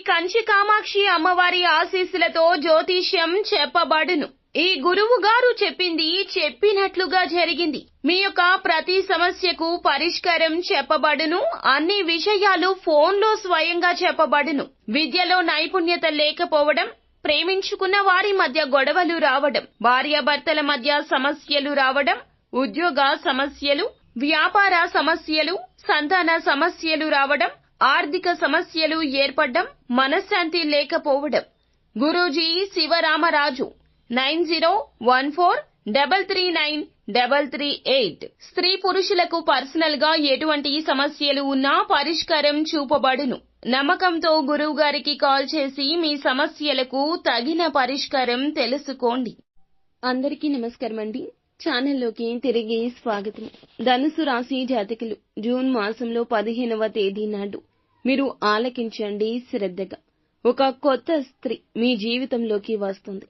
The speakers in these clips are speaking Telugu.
కంచి కామాక్షి అమ్మవారి ఆశీస్సులతో జ్యోతిష్యం చెప్పబడును. ఈ గురువు గారు చెప్పింది చెప్పినట్లుగా జరిగింది. మీ యొక్క ప్రతి సమస్యకు పరిష్కారం చెప్పబడును. అన్ని విషయాలు ఫోన్లో స్వయంగా చెప్పబడును. విద్యలో నైపుణ్యత లేకపోవడం, ప్రేమించుకున్న వారి మధ్య గొడవలు రావడం, భార్యాభర్తల మధ్య సమస్యలు రావడం, ఉద్యోగ సమస్యలు, వ్యాపార సమస్యలు, సంతాన సమస్యలు రావడం, ఆర్థిక సమస్యలు ఏర్పడడం, మనశ్శాంతి లేకపోవడం. గురూజీ శివరామరాజు 9014339338. స్త్రీ పురుషులకు పర్సనల్ గా ఎటువంటి సమస్యలు ఉన్నా పరిష్కారం చూపబడును. నమ్మకంతో గురువు గారికి కాల్ చేసి మీ సమస్యలకు తగిన పరిష్కారం తెలుసుకోండి. అందరికీ నమస్కారం అండి. ఛానల్లోకి తిరిగి స్వాగతం. ధనుసు రాశి జాతకులు జూన్ మాసంలో 15వ తేదీ నాడు మీరు ఆలకించండి శ్రద్ధగా. ఒక కొత్త స్త్రీ మీ జీవితంలోకి వస్తుంది.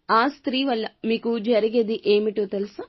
ఆ స్త్రీ వల్ల మీకు జరిగేది ఏమిటో తెలుసా?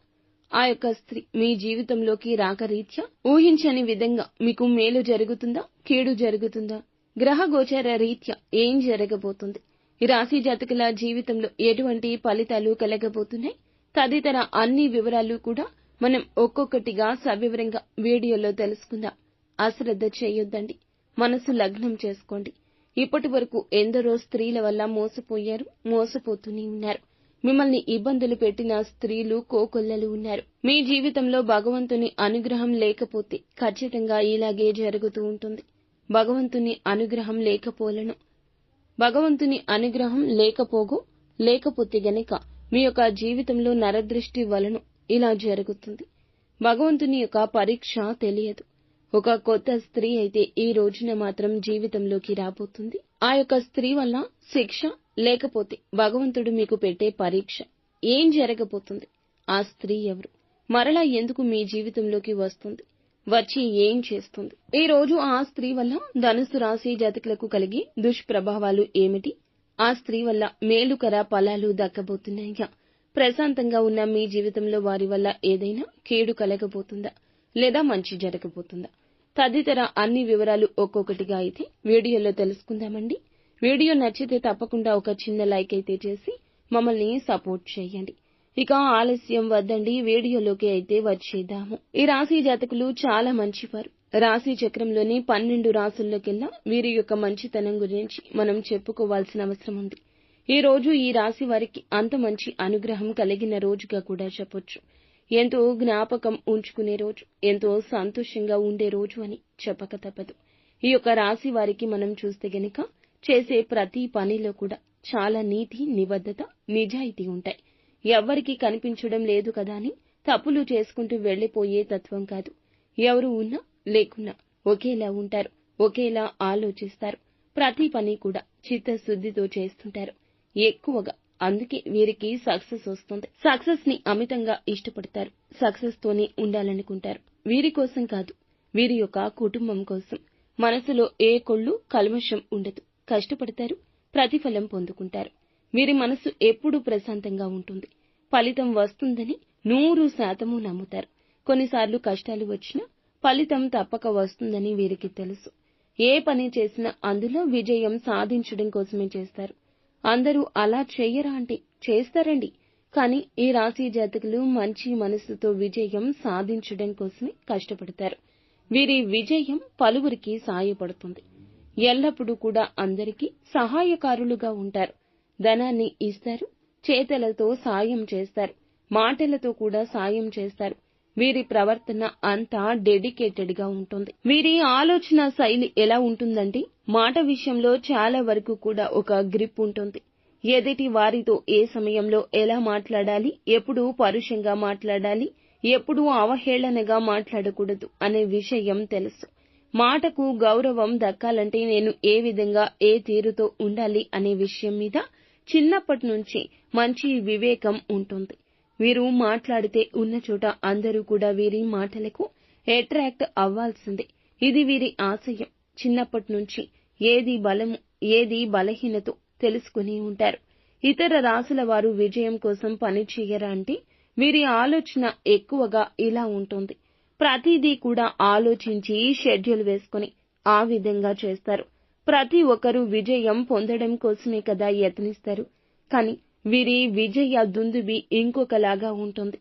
ఆ యొక్క స్త్రీ మీ జీవితంలోకి రాకరీత్యా ఊహించని విధంగా మీకు మేలు జరుగుతుందా, కీడు జరుగుతుందా, గ్రహ గోచర రీత్యా ఏం జరగబోతుంది, ఈ రాశి జాతకుల జీవితంలో ఎటువంటి ఫలితాలు కలగబోతున్నాయి తదితర అన్ని వివరాలు కూడా మనం ఒక్కొక్కటిగా సవివరంగా వీడియోలో తెలుసుకుందాం. అశ్రద్ధ చేయొద్దండి. మనసు లగ్నం చేసుకోండి. ఇప్పటి వరకు ఎందరో స్త్రీల వల్ల మోసపోయారు, మోసపోతూనే ఉన్నారు. మిమ్మల్ని ఇబ్బందులు పెట్టిన స్త్రీలు కోకొల్లలు ఉన్నారు. మీ జీవితంలో భగవంతుని అనుగ్రహం లేకపోతే ఖచ్చితంగా ఇలాగే జరుగుతూ ఉంటుంది. భగవంతుని అనుగ్రహం లేకపోతే గనక మీ యొక్క జీవితంలో నరదృష్టి వలన ఇలా జరుగుతుంది. భగవంతుని యొక్క పరీక్ష తెలియదు. ఒక కొత్త స్త్రీ అయితే ఈ రోజున మాత్రం జీవితంలోకి రాబోతుంది. ఆ యొక్క స్త్రీ వల్ల శిక్ష లేకపోతే భగవంతుడు మీకు పెట్టే పరీక్ష ఏం జరగబోతుంది? ఆ స్త్రీ ఎవరు? మరలా ఎందుకు మీ జీవితంలోకి వస్తుంది? వచ్చి ఏం చేస్తుంది? ఈ రోజు ఆ స్త్రీ వల్ల ధనుసు రాశి జాతకులకు కలిగే దుష్ప్రభావాలు ఏమిటి? ఆ స్త్రీ వల్ల మేలుకర ఫలాలు దక్కబోతున్నాయా? ప్రశాంతంగా ఉన్న మీ జీవితంలో వారి వల్ల ఏదైనా కీడు కలగబోతుందా, లేదా మంచి జరగబోతుందా? తదితర అన్ని వివరాలు ఒక్కొక్కటిగా అయితే వీడియోలో తెలుసుకుందామండి. వీడియో నచ్చితే తప్పకుండా ఒక చిన్న లైక్ అయితే చేసి మమ్మల్ని సపోర్ట్ చేయండి. ఇక ఆలస్యం వద్దండి, వీడియోలోకి అయితే వచ్చేద్దాము. ఈ రాశి జాతకులు చాలా మంచివారు. రాశి చక్రంలోని 12 రాశుల్లోకెల్లా వీరి యొక్క మంచితనం గురించి మనం చెప్పుకోవాల్సిన అవసరం ఉంది. ఈ రోజు ఈ రాశి వారికి అంత మంచి అనుగ్రహం కలిగిన రోజుగా కూడా చెప్పొచ్చు. ఎంతో జ్ఞాపకం ఉంచుకునే రోజు, ఎంతో సంతోషంగా ఉండే రోజు అని చెప్పక తప్పదు. ఈ యొక్క రాశి వారికి మనం చూస్తే గనక చేసే ప్రతి పనిలో కూడా చాలా నీతి, నిబద్ధత, నిజాయితీ ఉంటాయి. ఎవ్వరికీ కనిపించడం లేదు కదా అని తప్పులు చేసుకుంటూ వెళ్లిపోయే తత్వం కాదు. ఎవరు ఉన్నా లేకున్నా ఒకేలా ఉంటారు, ఒకేలా ఆలోచిస్తారు. ప్రతి పని కూడా చిత్తశుద్ధితో చేస్తుంటారు ఎక్కువగా. అందుకే వీరికి సక్సెస్ వస్తుంది. సక్సెస్ ని అమితంగా ఇష్టపడతారు. సక్సెస్ తోనే ఉండాలనుకుంటారు. వీరి కోసం కాదు, వీరి యొక్క కుటుంబం కోసం. మనసులో ఏ కొళ్ళు కల్మషం ఉండదు. కష్టపడతారు, ప్రతిఫలం పొందుకుంటారు. వీరి మనసు ఎప్పుడూ ప్రశాంతంగా ఉంటుంది. ఫలితం వస్తుందని 100% నమ్ముతారు. కొన్నిసార్లు కష్టాలు వచ్చినా ఫలితం తప్పక వస్తుందని వీరికి తెలుసు. ఏ పని చేసినా అందులో విజయం సాధించడం కోసమే చేస్తారు. అందరూ అలా చెయ్యరా అంటే చేస్తారండి. కానీ ఈ రాశి జాతకులు మంచి మనసుతో విజయం సాధించడం కోసమే కష్టపడతారు. వీరి విజయం పలువురికి సాయపడుతుంది. ఎల్లప్పుడూ కూడా అందరికీ సహాయకారులుగా ఉంటారు. ధనాన్ని ఇస్తారు, చేతలతో సాయం చేస్తారు, మాటలతో కూడా సాయం చేస్తారు. వీరి ప్రవర్తన అంతా డెడికేటెడ్ గా ఉంటుంది. వీరి ఆలోచన శైలి ఎలా ఉంటుందంటే మాట విషయంలో చాలా వరకు కూడా ఒక గ్రిప్ ఉంటుంది. ఎదుటి వారితో ఏ సమయంలో ఎలా మాట్లాడాలి, ఎప్పుడు పరుషంగా మాట్లాడాలి, ఎప్పుడు అవహేళనగా మాట్లాడకూడదు అనే విషయం తెలుసు. మాటకు గౌరవం దక్కాలంటే నేను ఏ విధంగా ఏ తీరుతో ఉండాలి అనే విషయం మీద చిన్నప్పటి నుంచి మంచి వివేకం ఉంటుంది. వీరు మాట్లాడితే ఉన్న చోట అందరూ కూడా వీరి మాటలకు అట్రాక్ట్ అవ్వాల్సిందే. ఇది వీరి ఆశయం. చిన్నప్పటి నుంచి ఏది బలము, ఏది బలహీనతో తెలుసుకుని ఉంటారు. ఇతర రాశుల వారు విజయం కోసం పని చేయరా అంటే వీరి ఆలోచన ఎక్కువగా ఇలా ఉంటుంది. ప్రతిదీ కూడా ఆలోచించి షెడ్యూల్ వేసుకుని ఆ విధంగా చేస్తారు. ప్రతి ఒక్కరూ విజయం పొందడం కోసమే కదా యత్నిస్తారు. కానీ వీరి విజయ దుందుబి ఇంకొకలాగా ఉంటుంది.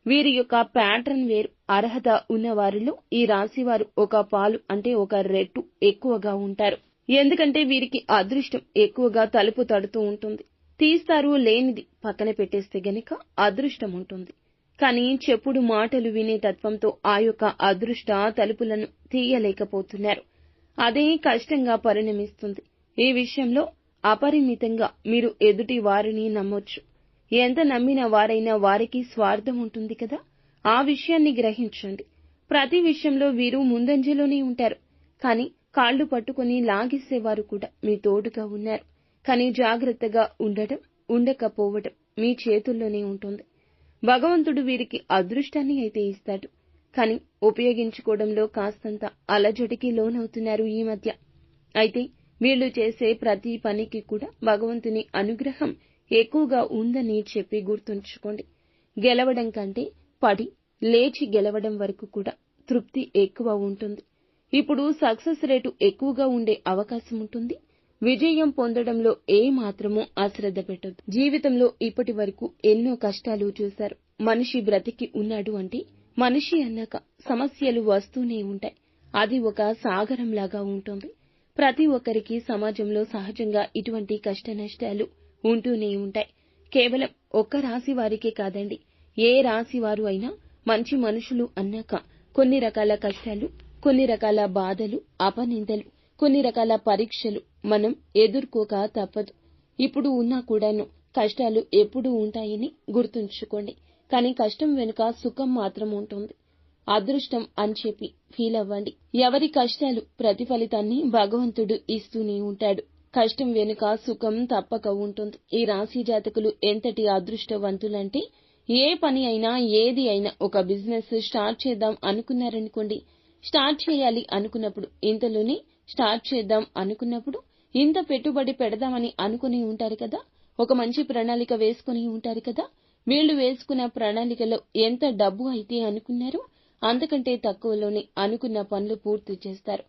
వీరి యొక్క ప్యాటర్న్ వేరు. అర్హత ఉన్న వారిలో ఈ రాశివారు ఒక పాలు అంటే ఒక రెట్టు ఎక్కువగా ఉంటారు. ఎందుకంటే వీరికి అదృష్టం ఎక్కువగా తలుపు తడుతూ ఉంటుంది. తీస్తారు లేనిది పక్కన పెట్టేస్తే గనక అదృష్టం ఉంటుంది. కానీ చెప్పుడు మాటలు వినే తత్వంతో ఆ యొక్క అదృష్ట తలుపులను తీయలేకపోతున్నారు. అదే కష్టంగా పరిణమిస్తుంది. ఈ విషయంలో అపరిమితంగా మీరు ఎదుటి వారిని నమ్మొచ్చు. ఎంత నమ్మిన వారైనా వారికి స్వార్థం ఉంటుంది కదా. ఆ విషయాన్ని గ్రహించండి. ప్రతి విషయంలో వీరు ముందంజలోనే ఉంటారు. కానీ కాళ్లు పట్టుకుని లాగేసేవారు కూడా మీ తోడుగా ఉన్నారు. కానీ జాగ్రత్తగా ఉండటం, ఉండకపోవడం మీ చేతుల్లోనే ఉంటుంది. భగవంతుడు వీరికి అదృష్టాన్ని అయితే ఇస్తాడు. కానీ ఉపయోగించుకోవడంలో కాస్తంత అలజడికి లోనవుతున్నారు ఈ మధ్య. అయితే వీళ్ళు చేసే ప్రతి పనికి కూడా భగవంతుని అనుగ్రహం ఎక్కువగా ఉందని చెప్పి గుర్తుంచుకోండి. గెలవడం కంటే పడి లేచి గెలవడం వరకు కూడా తృప్తి ఎక్కువ ఉంటుంది. ఇప్పుడు సక్సెస్ రేటు ఎక్కువగా ఉండే అవకాశం ఉంటుంది. విజయం పొందడంలో ఏ మాత్రమూ అశ్రద్ధ పెట్టొద్దు. జీవితంలో ఇప్పటి వరకు ఎన్నో కష్టాలు చూశారు. మనిషి బ్రతికి ఉన్నాడు అంటే మనిషి అన్నాక సమస్యలు వస్తూనే ఉంటాయి. అది ఒక సాగరంలాగా ఉంటుంది. ప్రతి ఒక్కరికి సమాజంలో సహజంగా ఇటువంటి కష్ట నష్టాలు ఉంటూనే ఉంటాయి. కేవలం ఒక్క రాశి వారికే కాదండి. ఏ రాశి వారు అయినా మంచి మనుషులు అన్నాక కొన్ని రకాల కష్టాలు, కొన్ని రకాల బాధలు, అపనిందలు, కొన్ని రకాల పరీక్షలు మనం ఎదుర్కోక తప్పదు. ఇప్పుడు ఉన్నా కూడాను కష్టాలు ఎప్పుడూ ఉంటాయని గుర్తుంచుకోండి. కానీ కష్టం వెనుక సుఖం మాత్రం ఉంటుంది. అదృష్టం అని చెప్పి ఫీల్ అవ్వండి. ఎవరి కష్టాలు ప్రతిఫలితాన్ని భగవంతుడు ఇస్తూనే ఉంటాడు. కష్టం వెనుక సుఖం తప్పక ఉంటుంది. ఈ రాశి జాతకులు ఎంతటి అదృష్టవంతులంటే ఏ పని అయినా ఏది అయినా ఒక బిజినెస్ స్టార్ట్ చేద్దాం అనుకున్నారనుకోండి, స్టార్ట్ చేయాలి అనుకున్నప్పుడు ఇంతలోనే స్టార్ట్ చేద్దాం అనుకున్నప్పుడు ఇంత పెట్టుబడి పెడదామని అనుకుని ఉంటారు కదా. ఒక మంచి ప్రణాళిక వేసుకుని ఉంటారు కదా. వీళ్ళు వేసుకున్న ప్రణాళికలో ఎంత డబ్బు అయితే అనుకున్నారో అంతకంటే తక్కువలోనే అనుకున్న పనులు పూర్తి చేస్తారు.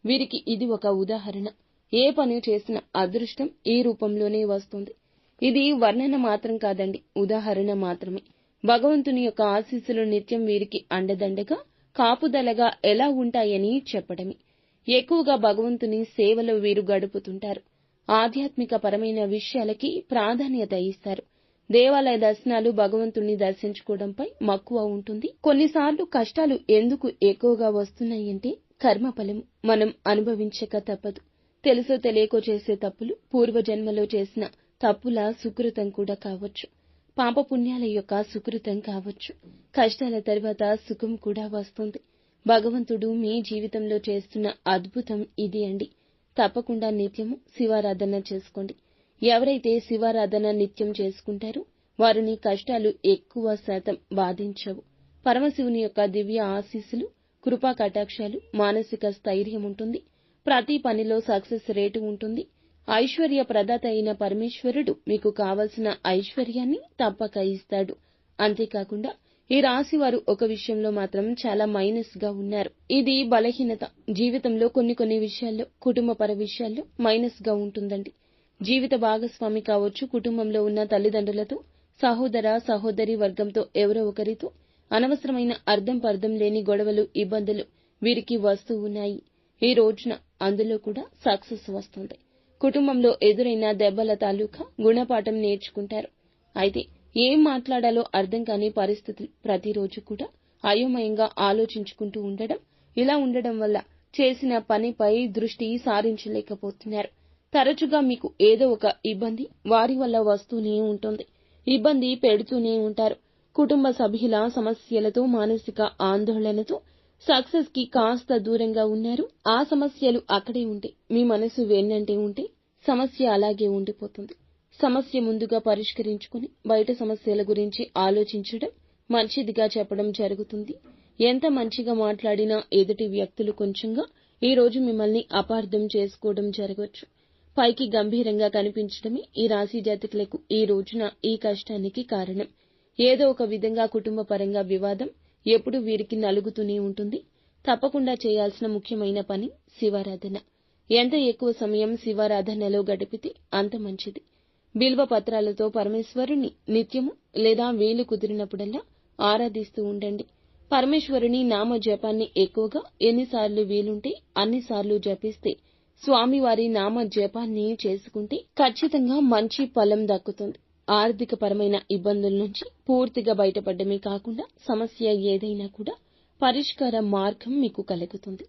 వీరికి ఇది ఒక ఉదాహరణ. ఏ పని చేసినా అదృష్టం ఈ రూపంలోనే వస్తుంది. ఇది వర్ణన మాత్రం కాదండి, ఉదాహరణ మాత్రమే. భగవంతుని యొక్క ఆశీస్సులు నిత్యం వీరికి అండదండగా కాపుదలగా ఎలా ఉంటాయని చెప్పడమే. ఎక్కువగా భగవంతుని సేవలో వీరు గడుపుతుంటారు. ఆధ్యాత్మిక పరమైన విషయాలకి ప్రాధాన్యత ఇస్తారు. దేవాలయ దర్శనాలు, భగవంతుణ్ణి దర్శించుకోవడంపై మక్కువ ఉంటుంది. కొన్నిసార్లు కష్టాలు ఎందుకు ఎక్కువగా వస్తున్నాయంటే కర్మఫలం మనం అనుభవించక తప్పదు. తెలుసో తెలియకో చేసే తప్పులు, పూర్వజన్మలో చేసిన తప్పుల సుకృతం కూడా కావచ్చు. పాపపుణ్యాల యొక్క సుకృతం కావచ్చు. కష్టాల తర్వాత సుఖం కూడా వస్తుంది. భగవంతుడు మీ జీవితంలో చేస్తున్న అద్భుతం ఇది అండి. తప్పకుండా నిత్యము శివారాధన చేసుకోండి. ఎవరైతే శివారాధన నిత్యం చేసుకుంటారో వారిని కష్టాలు ఎక్కువ శాతం బాధించవు. పరమశివుని యొక్క దివ్య ఆశీస్సులు, కృపా కటాక్షాలు, మానసిక స్థైర్యం ఉంటుంది. ప్రతి పనిలో సక్సెస్ రేటు ఉంటుంది. ఐశ్వర్య ప్రదాత అయిన పరమేశ్వరుడు మీకు కావలసిన ఐశ్వర్యాన్ని తప్పక ఇస్తాడు. అంతేకాకుండా ఈ రాశి వారు ఒక విషయంలో మాత్రం చాలా మైనస్ గా ఉన్నారు. ఇది బలహీనత. జీవితంలో కొన్ని విషయాల్లో, కుటుంబపర విషయాల్లో మైనస్ గా ఉంటుందండి. జీవిత భాగస్వామి కావచ్చు, కుటుంబంలో ఉన్న తల్లిదండ్రులతో, సహోదర సహోదరి వర్గంతో ఎవరో ఒకరితో అనవసరమైన అర్థం పర్థం లేని గొడవలు, ఇబ్బందులు వీరికి వస్తూ ఉన్నాయి. ఈ రోజున అందులో కూడా సక్సెస్ వస్తుంది. కుటుంబంలో ఎదురైన దెబ్బల తాలూకా గుణపాఠం నేర్చుకుంటారు. అయితే ఏం మాట్లాడాలో అర్థం కాని పరిస్థితులు, ప్రతిరోజు కూడా అయోమయంగా ఆలోచించుకుంటూ ఉండడం, ఇలా ఉండడం వల్ల చేసిన పనిపై దృష్టి సారించలేకపోతున్నారు. తరచుగా మీకు ఏదో ఒక ఇబ్బంది వారి వల్ల వస్తూనే ఉంటుంది. ఇబ్బంది పెడుతూనే ఉంటారు. కుటుంబ సభ్యుల సమస్యలతో, మానసిక ఆందోళనతో సక్సెస్ కి కాస్త దూరంగా ఉన్నారు. ఆ సమస్యలు అక్కడే ఉంటే, మీ మనసు వెన్నంటే ఉంటే సమస్య అలాగే ఉండిపోతుంది. సమస్య ముందుగా పరిష్కరించుకుని బయట సమస్యల గురించి ఆలోచించడం మంచిదిగా చెప్పడం జరుగుతుంది. ఎంత మంచిగా మాట్లాడినా ఎదుటి వ్యక్తులు కొంచెంగా ఈ రోజు మిమ్మల్ని అపార్థం చేసుకోవడం జరగవచ్చు. పైకి గంభీరంగా కనిపించడమే ఈ రాశి జాతకులకు ఈ రోజున ఈ కష్టానికి కారణం. ఏదో ఒక విధంగా కుటుంబ పరంగా వివాదం ఎప్పుడు వీరికి నలుగుతూనే ఉంటుంది. తప్పకుండా చేయాల్సిన ముఖ్యమైన పని శివారాధన. ఎంత ఎక్కువ సమయం శివారాధనలో గడిపితే అంత మంచిది. బిల్వ పత్రాలతో పరమేశ్వరుని నిత్యము లేదా వీలు కుదిరినప్పుడల్లా ఆరాధిస్తూ ఉండండి. పరమేశ్వరుని నామ జపాన్ని ఎక్కువగా ఎన్నిసార్లు వీలుంటే అన్నిసార్లు జపిస్తే, స్వామివారి నామ జపాన్ని చేసుకుంటే ఖచ్చితంగా మంచి ఫలం దక్కుతుంది. ఆర్థికపరమైన ఇబ్బందుల నుంచి పూర్తిగా బయటపడమే కాకుండా సమస్య ఏదైనా కూడా పరిష్కార మార్గం మీకు కలుగుతుంది.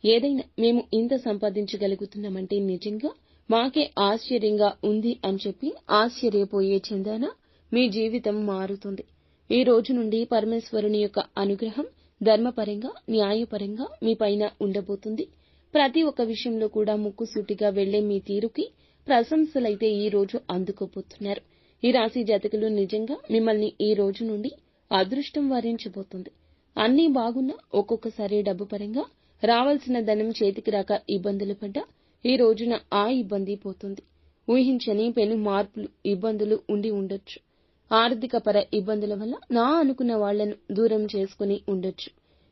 ఏదైనా మేము ఇంత సంపాదించగలుగుతున్నామంటే నిజంగా మాకే ఆశ్చర్యంగా ఉంది అని చెప్పి ఆశ్చర్యపోయే చందాన మీ జీవితం మారుతుంది. ఈ రోజు నుండి పరమేశ్వరుని యొక్క అనుగ్రహం ధర్మపరంగా, న్యాయపరంగా మీ పైన ఉండబోతుంది. ప్రతి ఒక్క విషయంలో కూడా ముక్కుసూటిగా వెళ్లే మీ తీరుకి ప్రశంసలైతే ఈ రోజు అందుకోబోతున్నారు. ఈ రాశి జాతకులు నిజంగా మిమ్మల్ని ఈ రోజు నుండి అదృష్టం వరించబోతుంది. అన్నీ బాగున్నా ఒక్కొక్కసారి డబ్బు పరంగా రావాల్సిన ధనం చేతికి రాక ఇబ్బందులు పడ్డా ఈ రోజున ఆ ఇబ్బంది పోతుంది. ఊహించని పెను మార్పులు, ఇబ్బందులు ఉండి ఉండొచ్చు. ఆర్థికపర ఇబ్బందుల వల్ల నా అనుకున్న వాళ్లను దూరం చేసుకుని ఉండొచ్చు.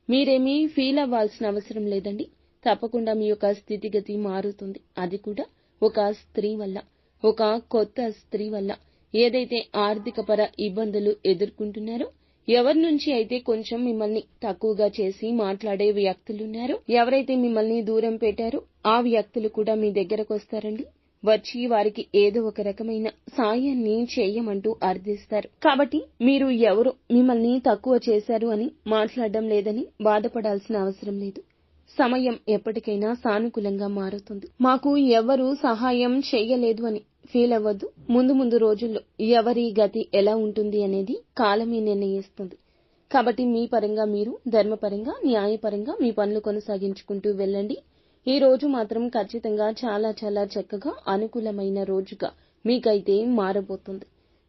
మీరేమీ ఫీల్ అవ్వాల్సిన అవసరం లేదండి. తప్పకుండా మీ యొక్క స్థితిగతి మారుతుంది. అది కూడా ఒక స్త్రీ వల్ల, ఒక కొత్త స్త్రీ వల్ల. ఏదైతే ఆర్థికపర ఇబ్బందులు ఎదుర్కొంటున్నారో, ఎవరి నుంచి అయితే కొంచెం మిమ్మల్ని తక్కువగా చేసి మాట్లాడే వ్యక్తులున్నారో, ఎవరైతే మిమ్మల్ని దూరం పెట్టారో ఆ వ్యక్తులు కూడా మీ దగ్గరకు వస్తారండి. వచ్చి వారికి ఏదో ఒక రకమైన సాయాన్ని చేయమంటూ అర్థిస్తారు. కాబట్టి మీరు ఎవరో మిమ్మల్ని తక్కువ చేశారు అని మాట్లాడడం లేదని బాధపడాల్సిన అవసరం లేదు. సమయం ఎప్పటికైనా సానుకూలంగా మారుతుంది. మాకు ఎవరూ సహాయం చేయలేదు అని ఫీల్ అవ్వద్దు. ముందు రోజుల్లో ఎవరి గతి ఎలా ఉంటుంది అనేది కాలమే నిర్ణయిస్తుంది. కాబట్టి మీ పరంగా మీరు ధర్మపరంగా, న్యాయపరంగా మీ పనులు కొనసాగించుకుంటూ వెళ్ళండి. ఈ రోజు మాత్రం ఖచ్చితంగా చాలా చాలా చక్కగా అనుకూలమైన రోజుగా మీకైతే మారబోతుంది.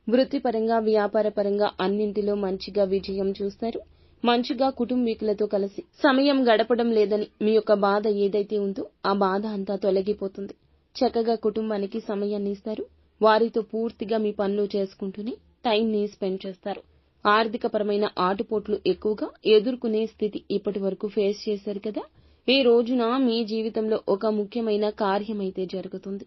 వృత్తిపరంగా, వ్యాపారపరంగా అన్నింటిలో మంచిగా విజయం చూస్తారు. మంచిగా కుటుంబీకులతో కలిసి సమయం గడపడం లేదని మీ యొక్క బాధ ఏదైతే ఉందో ఆ బాధ అంతా తొలగిపోతుంది. చక్కగా కుటుంబానికి సమయాన్ని ఇస్తారు. వారితో పూర్తిగా మీ పనులు చేసుకుంటూనే టైంని స్పెండ్ చేస్తారు. ఆర్థికపరమైన ఆటుపోట్లు ఎక్కువగా ఎదుర్కొనే స్థితి ఇప్పటి వరకు ఫేస్ చేశారు కదా. ఈ రోజున మీ జీవితంలో ఒక ముఖ్యమైన కార్యమైతే జరుగుతుంది.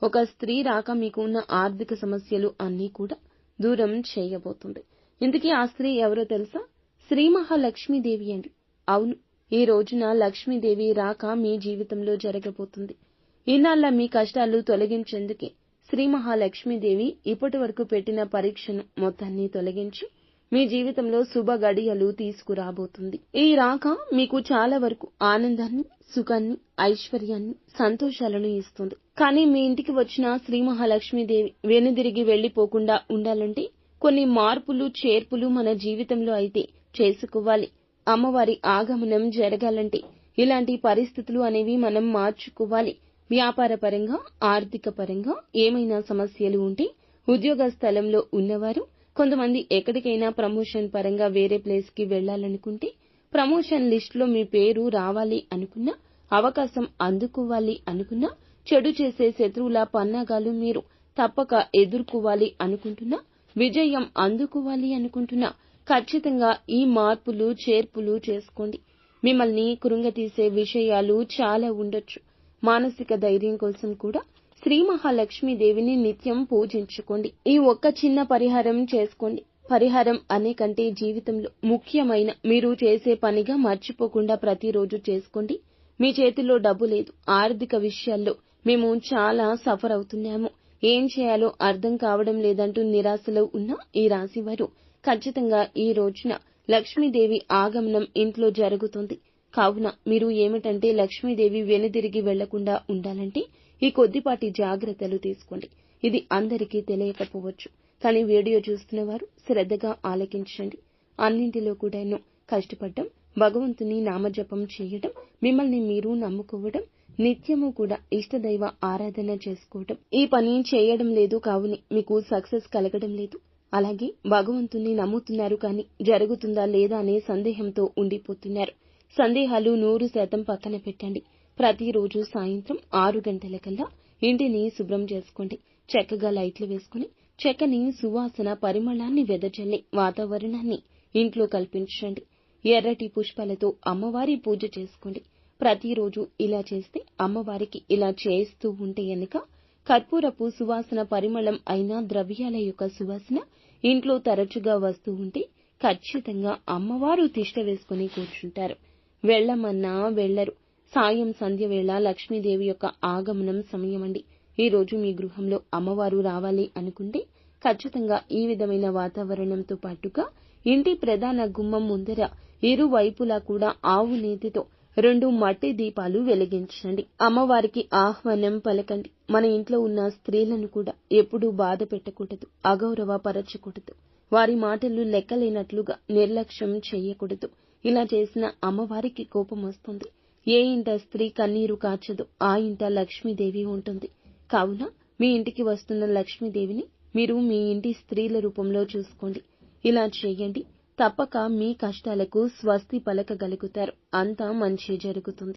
ఒక స్త్రీ రాక మీకు ఉన్న ఆర్థిక సమస్యలు అన్నీ కూడా దూరం చేయబోతుంది. ఇంతకీ ఆ స్త్రీ ఎవరో తెలుసా? శ్రీ మహాలక్ష్మీదేవి అండి. అవును, ఈ రోజున లక్ష్మీదేవి రాక మీ జీవితంలో జరగబోతుంది. ఇన్నాళ్ల మీ కష్టాలు తొలగించేందుకే శ్రీ మహాలక్ష్మీదేవి ఇప్పటి వరకు పెట్టిన పరీక్షను మొత్తాన్ని తొలగించి మీ జీవితంలో శుభ గడియలు తీసుకురాబోతుంది. ఈ రాక మీకు చాలా వరకు ఆనందాన్ని, సుఖాన్ని, ఐశ్వర్యాన్ని, సంతోషాలను ఇస్తుంది. కానీ మీ ఇంటికి వచ్చిన శ్రీ మహాలక్ష్మీదేవి వెనుదిరిగి వెళ్లిపోకుండా ఉండాలంటే కొన్ని మార్పులు, చేర్పులు మన జీవితంలో అయితే చేసుకోవాలి. అమ్మవారి ఆగమనం జరగాలంటే ఇలాంటి పరిస్థితులు అనేవి మనం మార్చుకోవాలి. వ్యాపార పరంగా, ఆర్థిక పరంగా ఏమైనా సమస్యలు ఉంటే ఉద్యోగ స్థలంలో ఉన్నవారు, కొంతమంది ఎక్కడికైనా ప్రమోషన్ పరంగా వేరే ప్లేస్ కి వెళ్లాలనుకుంటే, ప్రమోషన్ లిస్ట్ లో మీ పేరు రావాలి అనుకున్నా, అవకాశం అందుకోవాలి అనుకున్నా, చెడు చేసే శత్రువుల పన్నాగాలు మీరు తప్పక ఎదుర్కోవాలి అనుకుంటున్నా, విజయం అందుకోవాలి అనుకుంటున్నా, ఖచ్చితంగా ఈ మార్పులు, చేర్పులు చేసుకోండి. మిమ్మల్ని కృంగతీసే విషయాలు చాలా ఉండొచ్చు. మానసిక ధైర్యం కోసం కూడా శ్రీ మహాలక్ష్మీదేవిని నిత్యం పూజించుకోండి. ఈ ఒక్క చిన్న పరిహారం చేసుకోండి. పరిహారం అనే కంటే జీవితంలో ముఖ్యమైన మీరు చేసే పనిగా మర్చిపోకుండా ప్రతిరోజు చేసుకోండి. మీ చేతిలో డబ్బు లేదు, ఆర్థిక విషయాల్లో మేము చాలా సఫర్ అవుతున్నాము, ఏం చేయాలో అర్థం కావడం లేదంటూ నిరాశలో ఉన్న ఈ రాశివారు ఖచ్చితంగా ఈ రోజున లక్ష్మీదేవి ఆగమనం ఇంట్లో జరుగుతుంది. కావున మీరు ఏమిటంటే లక్ష్మీదేవి వెనుదిరిగి వెళ్లకుండా ఉండాలంటే ఈ కొద్దిపాటి జాగ్రత్తలు తీసుకోండి. ఇది అందరికీ తెలియకపోవచ్చు, కానీ వీడియో చూస్తున్న వారు శ్రద్ధగా ఆలకించండి. అన్నింటిలో కూడా కష్టపడడం, భగవంతుని నామజపం చేయడం, మిమ్మల్ని మీరు నమ్ముకోవడం, నిత్యము కూడా ఇష్టదైవ ఆరాధన చేసుకోవడం. ఈ పని చేయడం లేదు కావున మీకు సక్సెస్ కలగడం లేదు. అలాగే భగవంతుని నమ్ముతున్నారు కానీ జరుగుతుందా లేదా అనే సందేహంతో ఉండిపోతున్నారు. సందేహాలు 100% పక్కన పెట్టండి. ప్రతిరోజు సాయంత్రం 6 గంటలకల్లా ఇంటిని శుభ్రం చేసుకోండి. చక్కగా లైట్లు వేసుకుని చక్కని సువాసన పరిమళాన్ని వెదజల్లే వాతావరణాన్ని ఇంట్లో కల్పించండి. ఎర్రటి పుష్పాలతో అమ్మవారి పూజ చేసుకోండి. ప్రతిరోజు ఇలా చేస్తే అమ్మవారికి ఇలా చేస్తూ ఉంటే గనుక కర్పూరపు సువాసన పరిమళం అయిన ద్రవ్యాల యొక్క సువాసన ఇంట్లో తరచుగా వస్తూ ఉంటే ఖచ్చితంగా అమ్మవారు తిష్ట వేసుకుని కూర్చుంటారు. వెళ్ళమన్నా వెళ్లరు. సాయం సంధ్య వేళ లక్ష్మీదేవి యొక్క ఆగమనం సమయమండి. ఈ రోజు మీ గృహంలో అమ్మవారు రావాలి అనుకుంటే ఖచ్చితంగా ఈ విధమైన వాతావరణంతో పాటుగా ఇంటి ప్రధాన గుమ్మం ముందర ఇరువైపులా కూడా ఆవు నేతితో 2 మట్టి దీపాలు వెలిగించండి. అమ్మవారికి ఆహ్వానం పలకండి. మన ఇంట్లో ఉన్న స్త్రీలను కూడా ఎప్పుడూ బాధ పెట్టకూడదు, అగౌరవపరచకూడదు. వారి మాటలు లెక్కలేనట్లుగా నిర్లక్ష్యం చేయకూడదు. ఇలా చేసిన అమ్మవారికి కోపం వస్తుంది. ఏ ఇంట స్త్రీ కన్నీరు కార్చదో ఆ ఇంట లక్ష్మీదేవి ఉంటుంది. కావున మీ ఇంటికి వస్తున్న లక్ష్మీదేవిని మీరు మీ ఇంటి స్త్రీల రూపంలో చూసుకోండి. ఇలా చేయండి. తప్పక మీ కష్టాలకు స్వస్తి పలకగలుగుతారు. అంతా మంచి జరుగుతుంది.